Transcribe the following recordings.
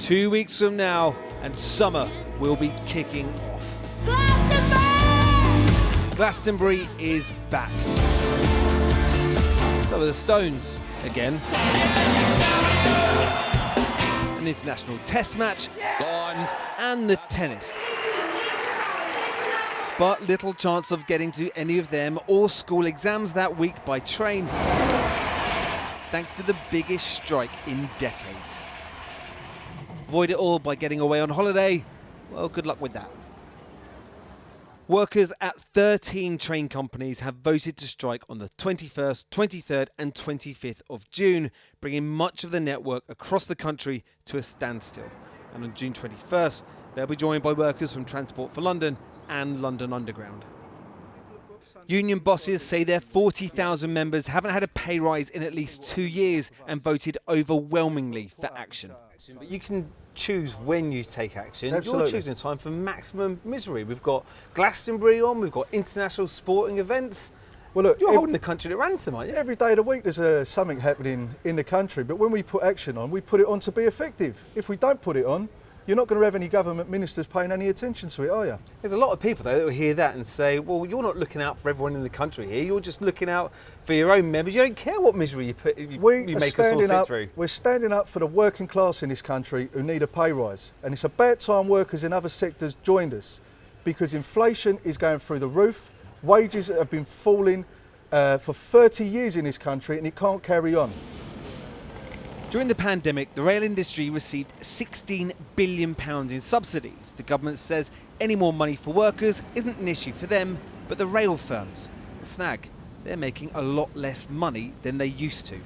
2 weeks from now, and summer will be kicking off. Glastonbury is back. So are the Stones again. An international test match. Gone. And the tennis. But little chance of getting to any of them or school exams that week by train, thanks to the biggest strike in decades. Avoid it all by getting away on holiday? Well, good luck with that. Workers at 13 train companies have voted to strike on the 21st, 23rd and 25th of June, bringing much of the network across the country to a standstill. And on June 21st, they'll be joined by workers from Transport for London and London Underground. Union bosses say their 40,000 members haven't had a pay rise in at least 2 years and voted overwhelmingly for action. But you can choose when you take action. Absolutely. You're choosing a time for maximum misery. We've got Glastonbury on, we've got international sporting events. Well, look, you're holding the country to ransom, aren't you? Every day of the week there's something happening in the country, but when we put action on, we put it on to be effective. If we don't put it on, you're not going to have any government ministers paying any attention to it, are you? There's a lot of people, though, that will hear that and say, well, you're not looking out for everyone in the country here. You're just looking out for your own members. You don't care what misery you make us all sit through. We're standing up for the working class in this country who need a pay rise. And it's about time workers in other sectors joined us, because inflation is going through the roof. Wages have been falling for 30 years in this country, and it can't carry on. During the pandemic, the rail industry received £16 billion in subsidies. The government says any more money for workers isn't an issue for them, but the rail firms, the snag, they're making a lot less money than they used to.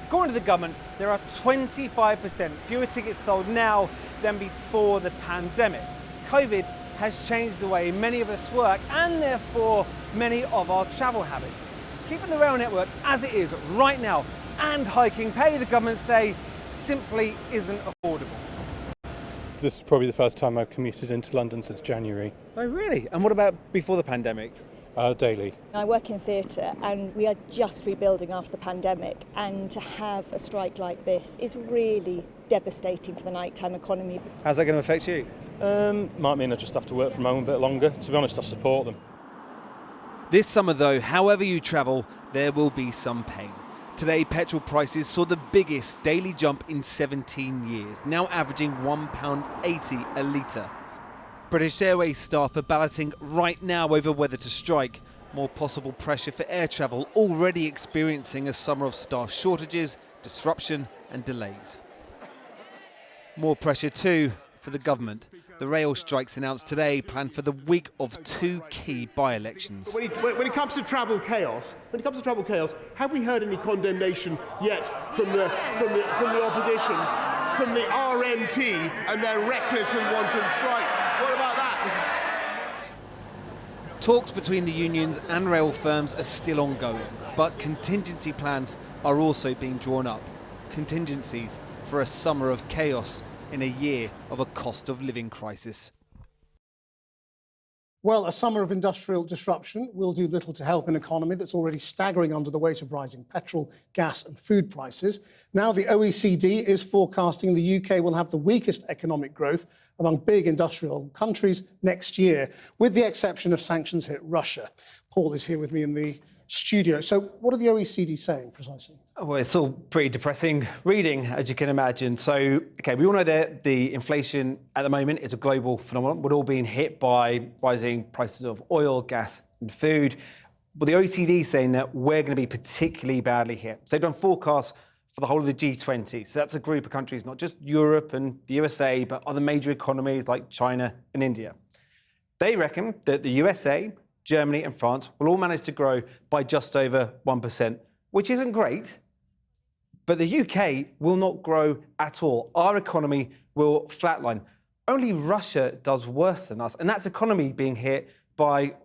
According to the government, there are 25% fewer tickets sold now than before the pandemic. COVID has changed the way many of us work and therefore many of our travel habits. Keeping the rail network as it is right now and hiking pay, the government say, simply isn't affordable. This is probably the first time I've commuted into London since January. Oh, really? And what about before the pandemic? Daily. I work in theatre and we are just rebuilding after the pandemic, and to have a strike like this is really devastating for the nighttime economy. How's that going to affect you? Might mean I just have to work from home a bit longer. To be honest, I support them. This summer, though, however you travel, there will be some pain. Today, petrol prices saw the biggest daily jump in 17 years, now averaging £1.80 a litre. British Airways staff are balloting right now over whether to strike. More possible pressure for air travel, already experiencing a summer of staff shortages, disruption and delays. More pressure too for the government. The rail strikes announced today plan for the week of two key by-elections. When it comes to travel chaos, have we heard any condemnation yet from the opposition, from the RMT and their reckless and wanton strike? What about that? Talks between the unions and rail firms are still ongoing, but contingency plans are also being drawn up. Contingencies for a summer of chaos in a year of a cost of living crisis. Well, a summer of industrial disruption will do little to help an economy that's already staggering under the weight of rising petrol, gas and food prices. Now the OECD is forecasting the UK will have the weakest economic growth among big industrial countries next year, with the exception of sanctions hit Russia. Paul is here with me in the studio. So what are the OECD saying precisely? Well, it's all pretty depressing reading, as you can imagine. So, OK, we all know that the inflation at the moment is a global phenomenon. We're all being hit by rising prices of oil, gas and food. But the OECD is saying that we're going to be particularly badly hit. So they've done forecasts for the whole of the G20. So that's a group of countries, not just Europe and the USA, but other major economies like China and India. They reckon that the USA, Germany and France will all manage to grow by just over 1%, which isn't great. But the UK will not grow at all. Our economy will flatline. Only Russia does worse than us, and that's economy being hit by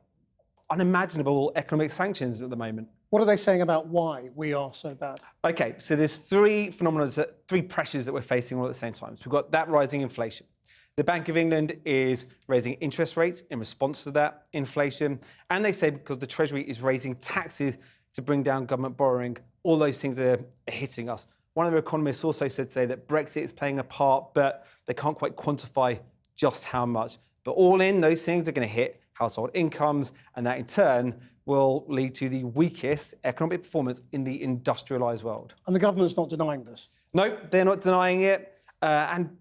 unimaginable economic sanctions at the moment. What are they saying about why we are so bad? OK, so there's three pressures that we're facing all at the same time. So we've got that rising inflation. The Bank of England is raising interest rates in response to that inflation. And they say because the Treasury is raising taxes to bring down government borrowing, all those things are hitting us. One of the economists also said today that Brexit is playing a part, but they can't quite quantify just how much. But all in, those things are going to hit household incomes, and that in turn will lead to the weakest economic performance in the industrialised world. And the government's not denying this? No, they're not denying it. And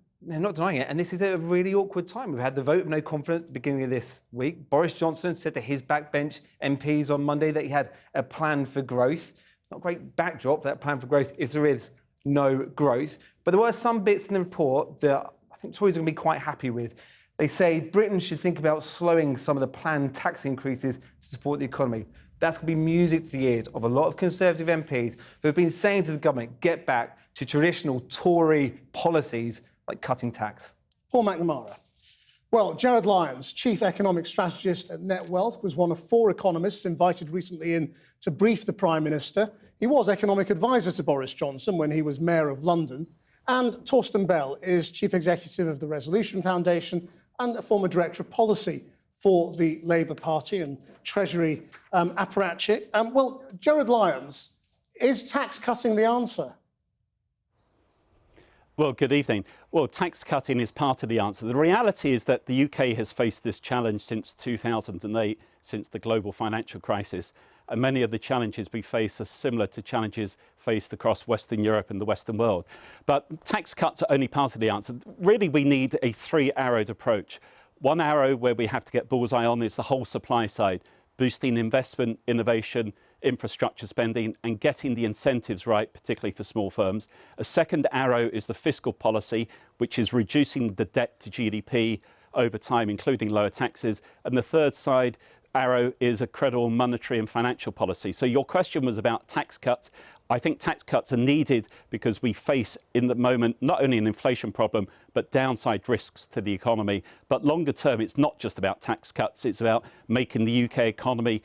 this is a really awkward time. We've had the vote of no confidence at the beginning of this week. Boris Johnson said to his backbench MPs on Monday that he had a plan for growth. Not a great backdrop for that plan for growth if there is no growth. But there were some bits in the report that I think Tories are going to be quite happy with. They say Britain should think about slowing some of the planned tax increases to support the economy. That's going to be music to the ears of a lot of Conservative MPs who have been saying to the government, get back to traditional Tory policies like cutting tax. Paul McNamara. Well, Gerard Lyons, Chief Economic Strategist at Net Wealth, was one of 4 economists invited recently in to brief the Prime Minister. He was economic advisor to Boris Johnson when he was Mayor of London. And Torsten Bell is Chief Executive of the Resolution Foundation and a former Director of Policy for the Labour Party and Treasury apparatchik. Well, Gerard Lyons, is tax cutting the answer? Well, good evening. Well, tax cutting is part of the answer. The reality is that the UK has faced this challenge since 2008, since the global financial crisis. And many of the challenges we face are similar to challenges faced across Western Europe and the Western world. But tax cuts are only part of the answer. Really, we need a 3-arrowed approach. One arrow where we have to get bullseye on is the whole supply side, boosting investment, innovation, infrastructure spending and getting the incentives right, particularly for small firms. A second arrow is the fiscal policy, which is reducing the debt to GDP over time, including lower taxes. And the third side arrow is a credible monetary and financial policy. So your question was about tax cuts. I think tax cuts are needed because we face in the moment not only an inflation problem, but downside risks to the economy. But longer term, it's not just about tax cuts. It's about making the UK economy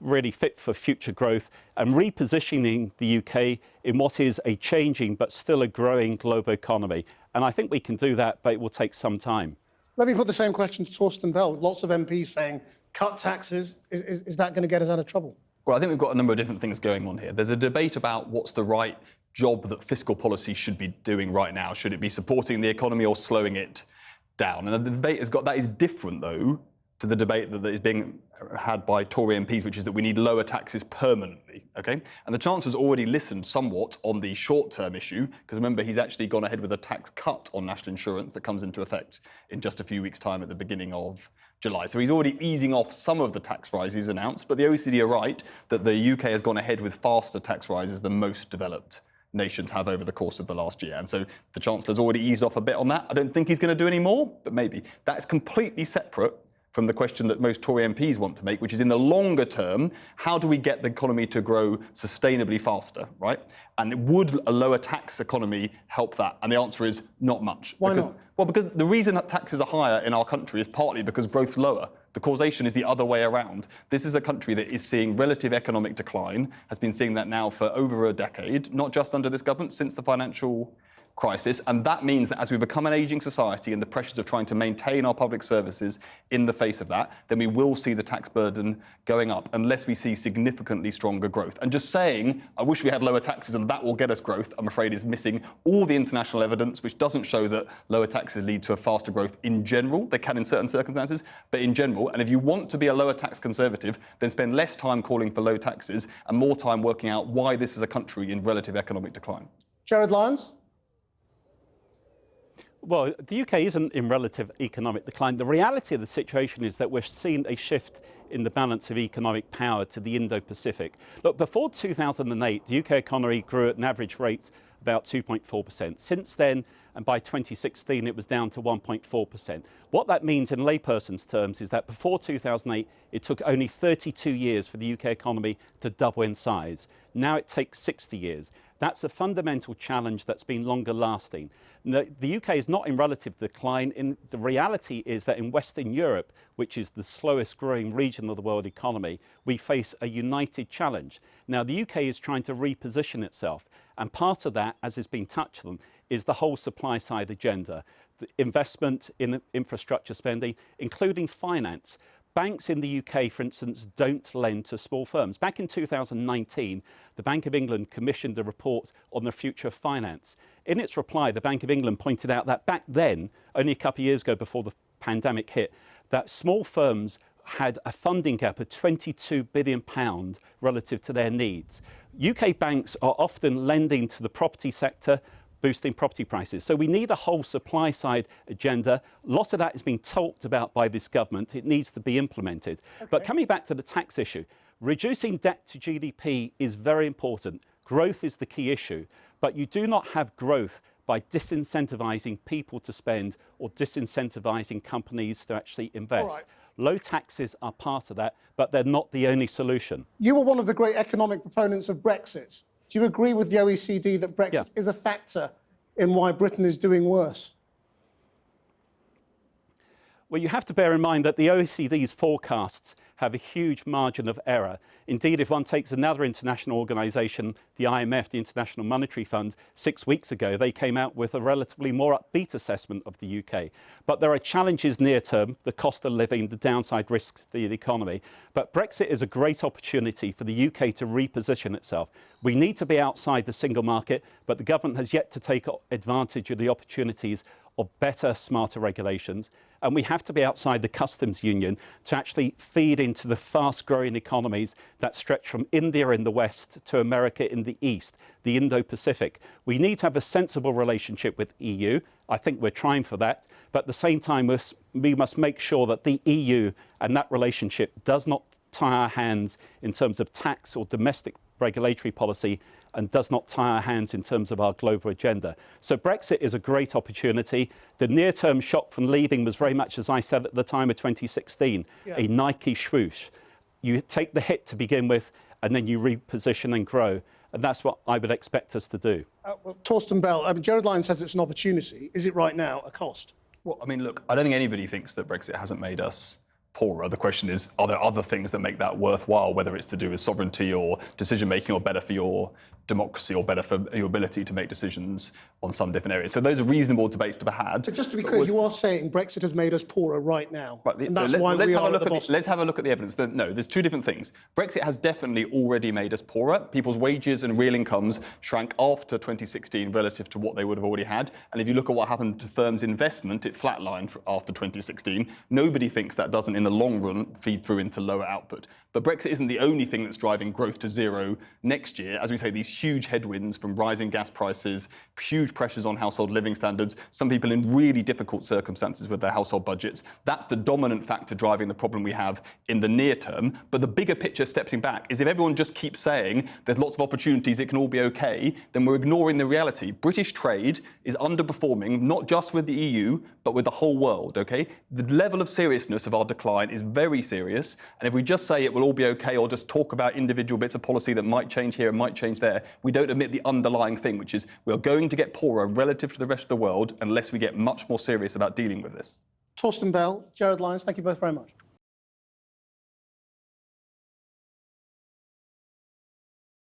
really fit for future growth and repositioning the UK in what is a changing but still a growing global economy. And I think we can do that, but it will take some time. Let me put the same question to Torsten Bell. Lots of MPs saying, cut taxes. Is that going to get us out of trouble? Well, I think we've got a number of different things going on here. There's a debate about what's the right job that fiscal policy should be doing right now. Should it be supporting the economy or slowing it down? And the debate has got that is different, though, to the debate that is being had by Tory MPs, which is that we need lower taxes permanently, okay? And the Chancellor's already listened somewhat on the short-term issue, because remember, he's actually gone ahead with a tax cut on national insurance that comes into effect in just a few weeks' time at the beginning of July. So he's already easing off some of the tax rises announced, but the OECD are right that the UK has gone ahead with faster tax rises than most developed nations have over the course of the last year. And so the Chancellor's already eased off a bit on that. I don't think he's going to do any more, but maybe. That's completely separate from the question that most Tory MPs want to make, which is in the longer term, how do we get the economy to grow sustainably faster, right? And would a lower tax economy help that? And the answer is not much. Why not? Well, because the reason that taxes are higher in our country is partly because growth's lower. The causation is the other way around. This is a country that is seeing relative economic decline, has been seeing that now for over a decade, not just under this government, since the financial crisis, and that means that as we become an ageing society and the pressures of trying to maintain our public services in the face of that, then we will see the tax burden going up unless we see significantly stronger growth. And just saying, I wish we had lower taxes and that will get us growth, I'm afraid is missing all the international evidence, which doesn't show that lower taxes lead to a faster growth in general. They can in certain circumstances, but in general. And if you want to be a lower tax conservative, then spend less time calling for low taxes and more time working out why this is a country in relative economic decline. Gerard Lyons? Well, the UK isn't in relative economic decline. The reality of the situation is that we're seeing a shift in the balance of economic power to the Indo-Pacific. Look, before 2008, the UK economy grew at an average rate about 2.4%. Since then, and by 2016, it was down to 1.4%. What that means in layperson's terms is that before 2008, it took only 32 years for the UK economy to double in size. Now it takes 60 years. That's a fundamental challenge that's been longer lasting. The UK is not in relative decline. The reality is that in Western Europe, which is the slowest growing region of the world economy, we face a united challenge. Now, the UK is trying to reposition itself. And part of that, as has been touched on, is the whole supply side agenda, the investment in infrastructure spending, including finance. banks in the UK, for instance, don't lend to small firms. Back in 2019, the Bank of England commissioned a report on the future of finance. In its reply, the Bank of England pointed out that back then, only a couple of years ago before the pandemic hit, that small firms had a funding gap of £22 billion relative to their needs. UK banks are often lending to the property sector, boosting property prices. So we need a whole supply side agenda. A lot of that is being talked about by this government. It needs to be implemented. Okay. But coming back to the tax issue, reducing debt to GDP is very important. Growth is the key issue, but you do not have growth by disincentivising people to spend or disincentivising companies to actually invest. Low taxes are part of that, but they're not the only solution. You were one of the great economic proponents of Brexit. Do you agree with the OECD that Brexit is a factor in why Britain is doing worse? Well, you have to bear in mind that the OECD's forecasts have a huge margin of error. Indeed, if one takes another international organisation, the IMF, the International Monetary Fund, 6 weeks ago, they came out with a relatively more upbeat assessment of the UK. But there are challenges near term, the cost of living, the downside risks to the economy. But Brexit is a great opportunity for the UK to reposition itself. We need to be outside the single market, but the government has yet to take advantage of the opportunities of better, smarter regulations. And we have to be outside the customs union to actually feed into the fast-growing economies that stretch from India in the west to America in the east, the Indo-Pacific. We need to have a sensible relationship with the EU. I think we're trying for that. But at the same time, we must make sure that the EU and that relationship does not tie our hands in terms of tax or domestic regulatory policy and does not tie our hands in terms of our global agenda. So Brexit is a great opportunity. The near-term shock from leaving was very much, as I said at the time of 2016, a Nike swoosh. You take the hit to begin with, and then you reposition and grow. And that's what I would expect us to do. Well, Torsten Bell, Gerard Lyon says it's an opportunity. Is it right now a cost? Well, I mean, look, I don't think anybody thinks that Brexit hasn't made us poorer. The question is, are there other things that make that worthwhile, whether it's to do with sovereignty or decision-making or better for your democracy or better for your ability to make decisions on some different areas. So those are reasonable debates to be had. But just to be clear, you are saying Brexit has made us poorer right now. Right, and that's why we are at the bottom. Let's have a look at the evidence. No, there's two different things. Brexit has definitely already made us poorer. People's wages and real incomes shrank after 2016 relative to what they would have already had. And if you look at what happened to firms' investment, it flatlined after 2016. Nobody thinks that doesn't, in the long run, feed through into lower output. But Brexit isn't the only thing that's driving growth to zero next year. As we say, these huge headwinds from rising gas prices, huge pressures on household living standards, some people in really difficult circumstances with their household budgets. That's the dominant factor driving the problem we have in the near term. But the bigger picture, stepping back, is if everyone just keeps saying there's lots of opportunities, it can all be okay, then we're ignoring the reality. British trade is underperforming, not just with the EU, but with the whole world, okay? The level of seriousness of our decline is very serious. And if we just say it will all be okay or just talk about individual bits of policy that might change here and might change there, we don't admit the underlying thing, which is we're going to get poorer relative to the rest of the world unless we get much more serious about dealing with this. Torsten Bell, Gerard Lyon, thank you both very much.